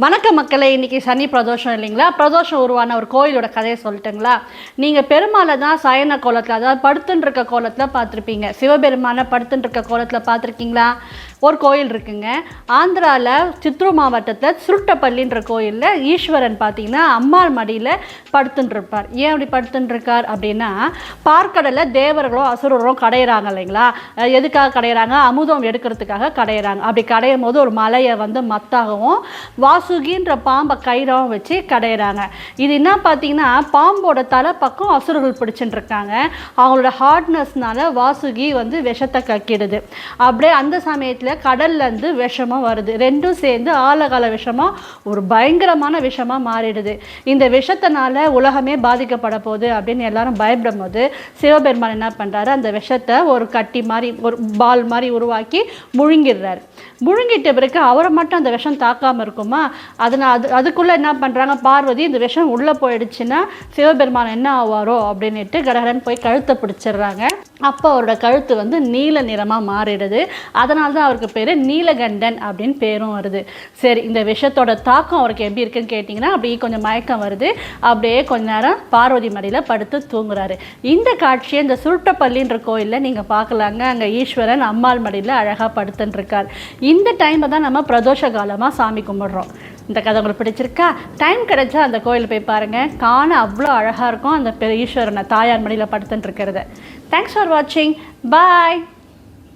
வணக்க மக்களே, இன்றைக்கி சனி பிரதோஷம் இல்லைங்களா? பிரதோஷம் உருவான ஒரு கோயிலோட கதையை சொல்லட்டுங்களா? நீங்கள் பெருமாளை தான் சயன கோலத்தில், அதாவது படுத்துன்ருக்க கோலத்தில் பார்த்துருப்பீங்க. சிவபெருமானை படுத்துன்ருக்க கோலத்தில் பார்த்துருக்கீங்களா? ஒரு கோயில் இருக்குங்க. ஆந்திராவில் சித்தூர் மாவட்டத்தில் சுருட்டப்பள்ளின்ற கோயிலில் ஈஸ்வரன் பார்த்தீங்கன்னா அம்மாள் மடியில் படுத்துன்ருப்பார். ஏன் அப்படி படுத்துன்ருக்கார் அப்படின்னா, பார்க்கடலில் தேவர்களும் அசுரரும் கடையிறாங்க இல்லைங்களா? எதுக்காக கடையிறாங்க? அமுதம் எடுக்கிறதுக்காக கடையிறாங்க. அப்படி கடையும் போது ஒரு மலையை வந்து மத்தாகவும் வாசுகின்ற பாம்பை கயிறாகவும் வச்சு கடையிறாங்க. இது என்ன பார்த்தீங்கன்னா, பாம்போட தலை பக்கம் அசுரர்கள் பிடிச்சுட்டுருக்காங்க. அவங்களோட ஹார்ட்னஸ்னால வாசுகி வந்து விஷத்தை கக்கிடுது. அப்படியே அந்த சமயத்தில் கடல்லேருந்து விஷமாக வருது. ரெண்டும் சேர்ந்து ஆழகால விஷமாக ஒரு பயங்கரமான விஷமாக மாறிடுது. இந்த விஷத்தினால உலகமே பாதிக்கப்பட போகுது அப்படின்னு எல்லாரும் பயப்படும் போது சிவபெருமான் என்ன பண்ணுறாரு, அந்த விஷத்தை ஒரு கட்டி மாதிரி, ஒரு பால் மாதிரி உருவாக்கி முழுங்கிடுறாரு. முழுங்கிட்ட பிறகு அவரை மட்டும் அந்த விஷம் தாக்காமல் இருக்குமா? அதுக்குள்ளே என்ன பண்ணுறாங்க, பார்வதி இந்த விஷம் உள்ளே போயிடுச்சுன்னா சிவபெருமான் என்ன ஆவாரோ அப்படின்ட்டு கடகடன் போய் கழுத்தை பிடிச்சிடுறாங்க. அப்போ அவரோட கழுத்து வந்து நீல நிறமாக மாறிடுது. அதனால தான் அவருக்கு பேர் நீலகண்டன் அப்படின்னு பேரும் வருது. சரி, இந்த விஷத்தோட தாக்கம் அவருக்கு எப்படி இருக்குன்னு கேட்டிங்கன்னா, அப்படியே கொஞ்சம் மயக்கம் வருது. அப்படியே கொஞ்ச நேரம் பார்வதி மடியில் படுத்து தூங்குறாரு. இந்த காட்சியை இந்த சுருட்டப்பள்ளின்ற கோயிலில் நீங்கள் பார்க்கலாங்க. அங்கே ஈஸ்வரன் அம்மாள் மடியில் அழகாக படுத்துட்டுருக்கார். இந்த டைமை தான் நம்ம பிரதோஷ காலமாக சாமி கும்பிட்றோம். இந்த கதை உங்களுக்கு பிடிச்சிருக்கா? டைம் கிடைச்சா அந்த கோயில் போய் பாருங்கள். காண அவ்வளோ அழகாக இருக்கும் அந்த ஈஸ்வரனை தாயார் மடியில் படுத்துட்டு இருக்கிறது. தேங்க்ஸ் ஃபார் வாட்சிங். பாய்.